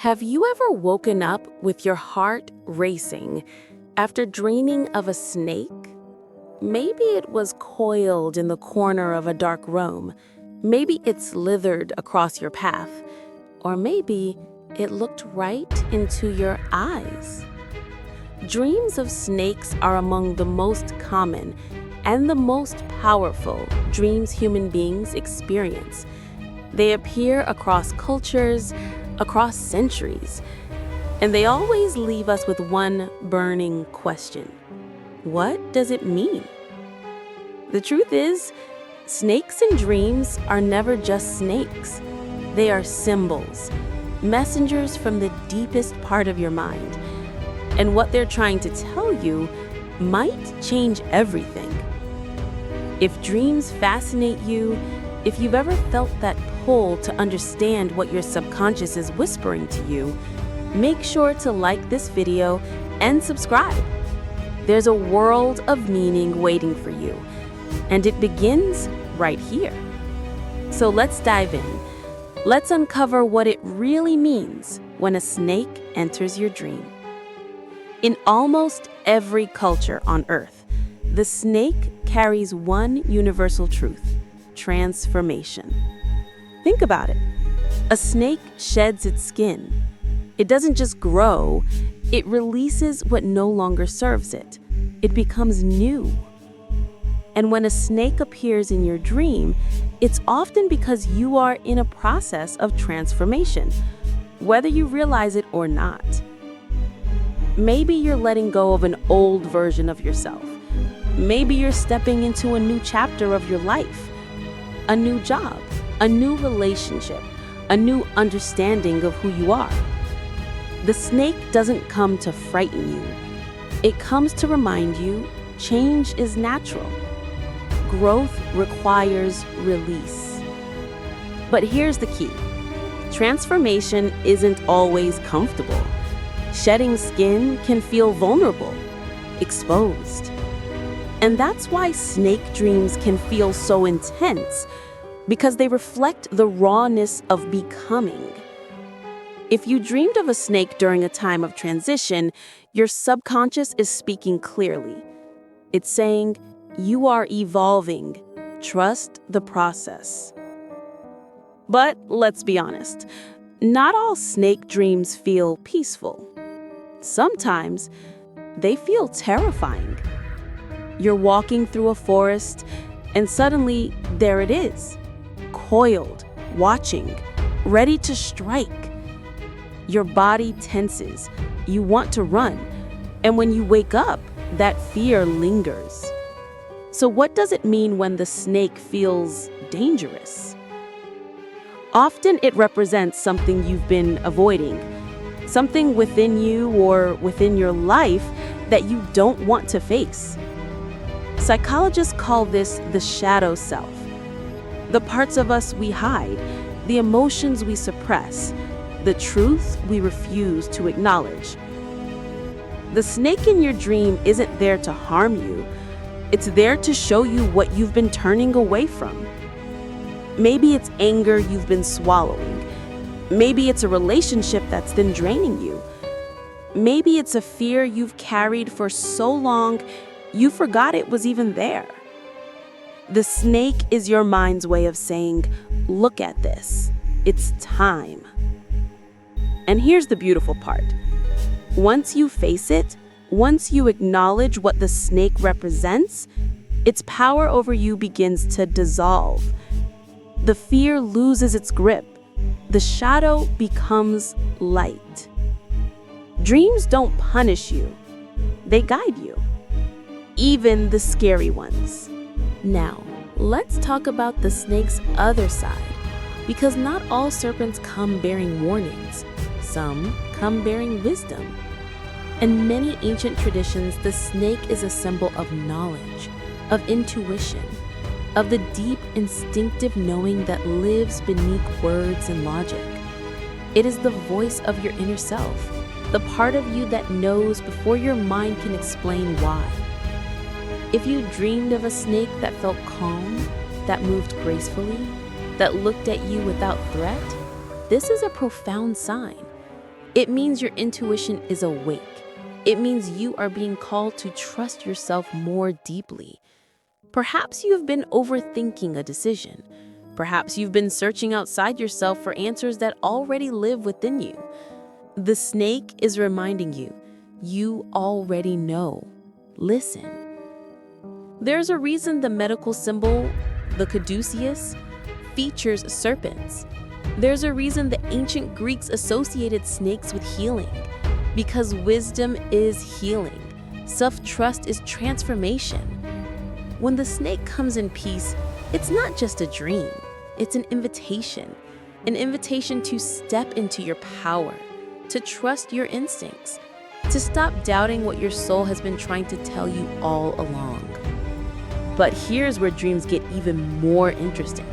Have you ever woken up with your heart racing after dreaming of a snake? Maybe it was coiled in the corner of a dark room. Maybe it slithered across your path. Or maybe it looked right into your eyes. Dreams of snakes are among the most common and the most powerful dreams human beings experience. They appear across cultures, across centuries, and they always leave us with one burning question. What does it mean? The truth is, snakes in dreams are never just snakes. They are symbols, messengers from the deepest part of your mind. And what they're trying to tell you might change everything. If dreams fascinate you, if you've ever felt that pull to understand what your subconscious is whispering to you, make sure to like this video and subscribe. There's a world of meaning waiting for you, and it begins right here. So let's dive in. Let's uncover what it really means when a snake enters your dream. In almost every culture on Earth, the snake carries one universal truth: transformation. Think about it. A snake sheds its skin. It doesn't just grow, it releases what no longer serves it. It becomes new. And when a snake appears in your dream, it's often because you are in a process of transformation, whether you realize it or not. Maybe you're letting go of an old version of yourself. Maybe you're stepping into a new chapter of your life, a new job, a new relationship, a new understanding of who you are. The snake doesn't come to frighten you. It comes to remind you change is natural. Growth requires release. But here's the key. Transformation isn't always comfortable. Shedding skin can feel vulnerable, exposed. And that's why snake dreams can feel so intense, because they reflect the rawness of becoming. If you dreamed of a snake during a time of transition, your subconscious is speaking clearly. It's saying, you are evolving. Trust the process. But let's be honest, not all snake dreams feel peaceful. Sometimes they feel terrifying. You're walking through a forest, and suddenly there it is, coiled, watching, ready to strike. Your body tenses. You want to run. And when you wake up, that fear lingers. So what does it mean when the snake feels dangerous? Often it represents something you've been avoiding, something within you or within your life that you don't want to face. Psychologists call this the shadow self. The parts of us we hide, the emotions we suppress, the truth we refuse to acknowledge. The snake in your dream isn't there to harm you. It's there to show you what you've been turning away from. Maybe it's anger you've been swallowing. Maybe it's a relationship that's been draining you. Maybe it's a fear you've carried for so long you forgot it was even there. The snake is your mind's way of saying, look at this. It's time. And here's the beautiful part. Once you face it, once you acknowledge what the snake represents, its power over you begins to dissolve. The fear loses its grip. The shadow becomes light. Dreams don't punish you. They guide you. Even the scary ones. Now, let's talk about the snake's other side, because not all serpents come bearing warnings. Some come bearing wisdom. In many ancient traditions, the snake is a symbol of knowledge, of intuition, of the deep instinctive knowing that lives beneath words and logic. It is the voice of your inner self, the part of you that knows before your mind can explain why. If you dreamed of a snake that felt calm, that moved gracefully, that looked at you without threat, this is a profound sign. It means your intuition is awake. It means you are being called to trust yourself more deeply. Perhaps you have been overthinking a decision. Perhaps you've been searching outside yourself for answers that already live within you. The snake is reminding you, you already know. Listen. There's a reason the medical symbol, the caduceus, features serpents. There's a reason the ancient Greeks associated snakes with healing. Because wisdom is healing. Self-trust is transformation. When the snake comes in peace, it's not just a dream. It's an invitation to step into your power, to trust your instincts, to stop doubting what your soul has been trying to tell you all along. But here's where dreams get even more interesting.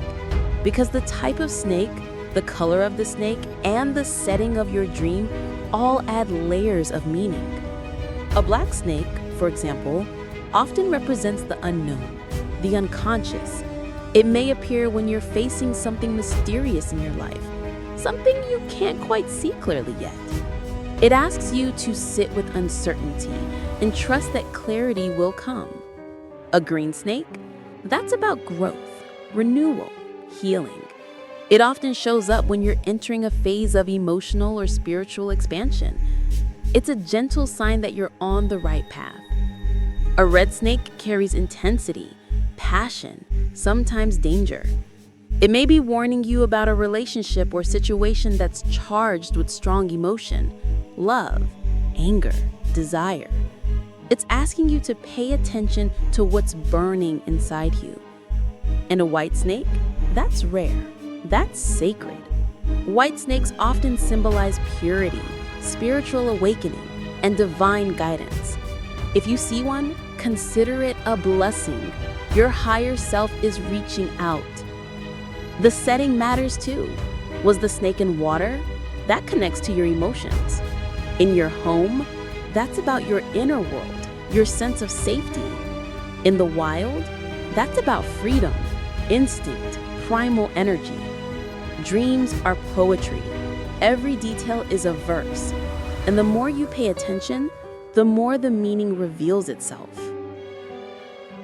Because the type of snake, the color of the snake, and the setting of your dream all add layers of meaning. A black snake, for example, often represents the unknown, the unconscious. It may appear when you're facing something mysterious in your life, something you can't quite see clearly yet. It asks you to sit with uncertainty and trust that clarity will come. A green snake? That's about growth, renewal, healing. It often shows up when you're entering a phase of emotional or spiritual expansion. It's a gentle sign that you're on the right path. A red snake carries intensity, passion, sometimes danger. It may be warning you about a relationship or situation that's charged with strong emotion, love, anger, desire. It's asking you to pay attention to what's burning inside you. And a white snake? That's rare. That's sacred. White snakes often symbolize purity, spiritual awakening, and divine guidance. If you see one, consider it a blessing. Your higher self is reaching out. The setting matters too. Was the snake in water? That connects to your emotions. In your home? That's about your inner world, your sense of safety. In the wild? That's about freedom, instinct, primal energy. Dreams are poetry. Every detail is a verse. And the more you pay attention, the more the meaning reveals itself.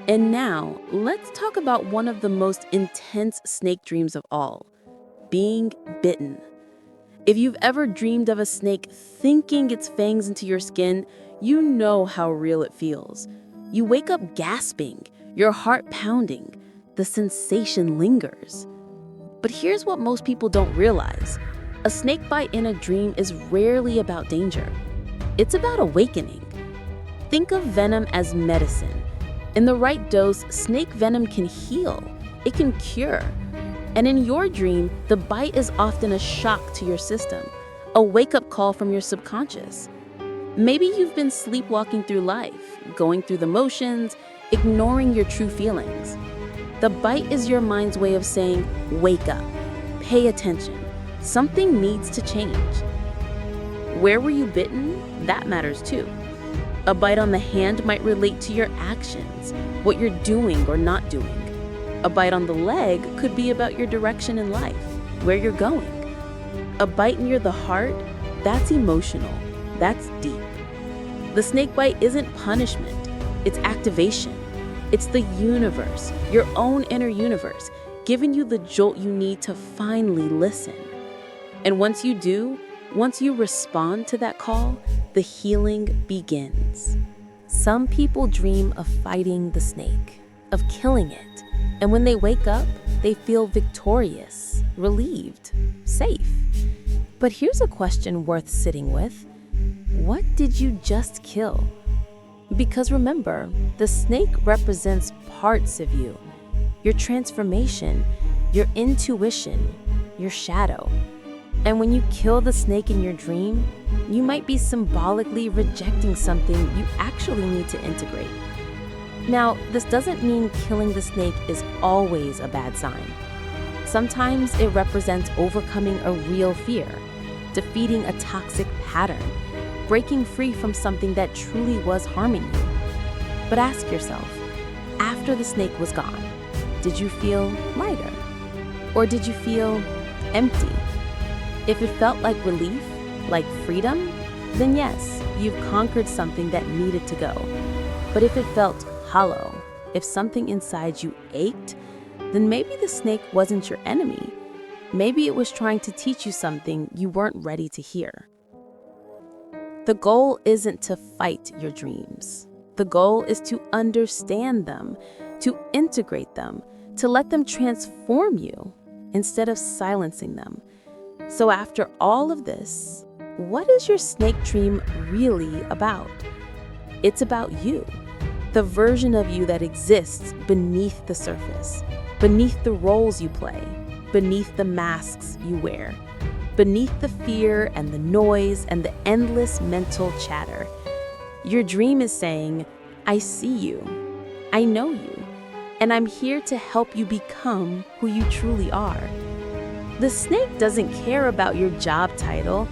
And now, let's talk about one of the most intense snake dreams of all, being bitten. If you've ever dreamed of a snake thinking its fangs into your skin, you know how real it feels. You wake up gasping, your heart pounding. The sensation lingers. But here's what most people don't realize. A snake bite in a dream is rarely about danger. It's about awakening. Think of venom as medicine. In the right dose, snake venom can heal. It can cure. And in your dream, the bite is often a shock to your system, a wake-up call from your subconscious. Maybe you've been sleepwalking through life, going through the motions, ignoring your true feelings. The bite is your mind's way of saying, wake up, pay attention, something needs to change. Where were you bitten? That matters too. A bite on the hand might relate to your actions, what you're doing or not doing. A bite on the leg could be about your direction in life, where you're going. A bite near the heart, that's emotional, that's deep. The snake bite isn't punishment, it's activation. It's the universe, your own inner universe, giving you the jolt you need to finally listen. And once you do, once you respond to that call, the healing begins. Some people dream of fighting the snake, of killing it. And when they wake up, they feel victorious, relieved, safe. But here's a question worth sitting with. What did you just kill? Because remember, the snake represents parts of you, your transformation, your intuition, your shadow. And when you kill the snake in your dream, you might be symbolically rejecting something you actually need to integrate. Now, this doesn't mean killing the snake is always a bad sign. Sometimes it represents overcoming a real fear, defeating a toxic pattern, breaking free from something that truly was harming you. But ask yourself, after the snake was gone, did you feel lighter? Or did you feel empty? If it felt like relief, like freedom, then yes, you've conquered something that needed to go. But if it felt hollow, if something inside you ached, then maybe the snake wasn't your enemy. Maybe it was trying to teach you something you weren't ready to hear. The goal isn't to fight your dreams. The goal is to understand them, to integrate them, to let them transform you instead of silencing them. So after all of this, what is your snake dream really about? It's about you, the version of you that exists beneath the surface, beneath the roles you play, beneath the masks you wear, beneath the fear and the noise and the endless mental chatter. Your dream is saying, I see you, I know you, and I'm here to help you become who you truly are. The snake doesn't care about your job title.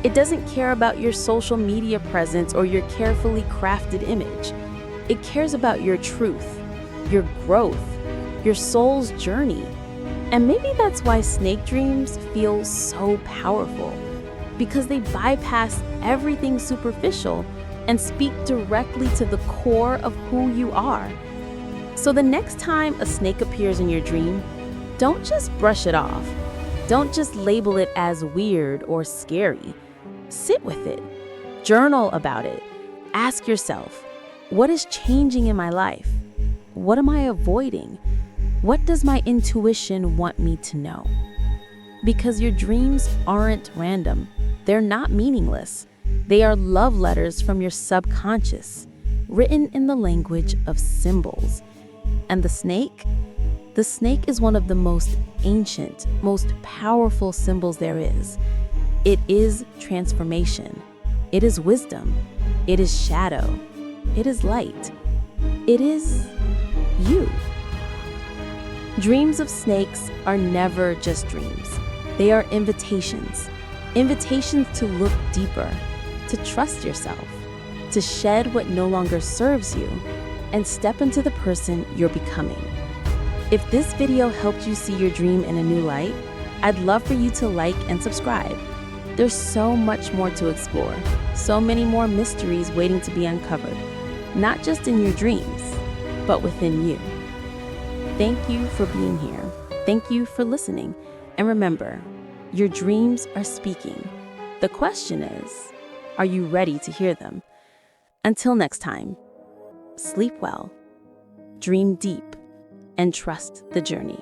It doesn't care about your social media presence or your carefully crafted image. It cares about your truth, your growth, your soul's journey. And maybe that's why snake dreams feel so powerful, because they bypass everything superficial and speak directly to the core of who you are. So the next time a snake appears in your dream, don't just brush it off. Don't just label it as weird or scary. Sit with it. Journal about it. Ask yourself, what is changing in my life? What am I avoiding? What does my intuition want me to know? Because your dreams aren't random. They're not meaningless. They are love letters from your subconscious, written in the language of symbols. And the snake is one of the most ancient, most powerful symbols there is. It is transformation. It is wisdom. It is shadow. It is light. It is you. Dreams of snakes are never just dreams. They are invitations. Invitations to look deeper, to trust yourself, to shed what no longer serves you, and step into the person you're becoming. If this video helped you see your dream in a new light, I'd love for you to like and subscribe. There's so much more to explore, so many more mysteries waiting to be uncovered, not just in your dreams, but within you. Thank you for being here. Thank you for listening. And remember, your dreams are speaking. The question is, are you ready to hear them? Until next time, sleep well, dream deep, and trust the journey.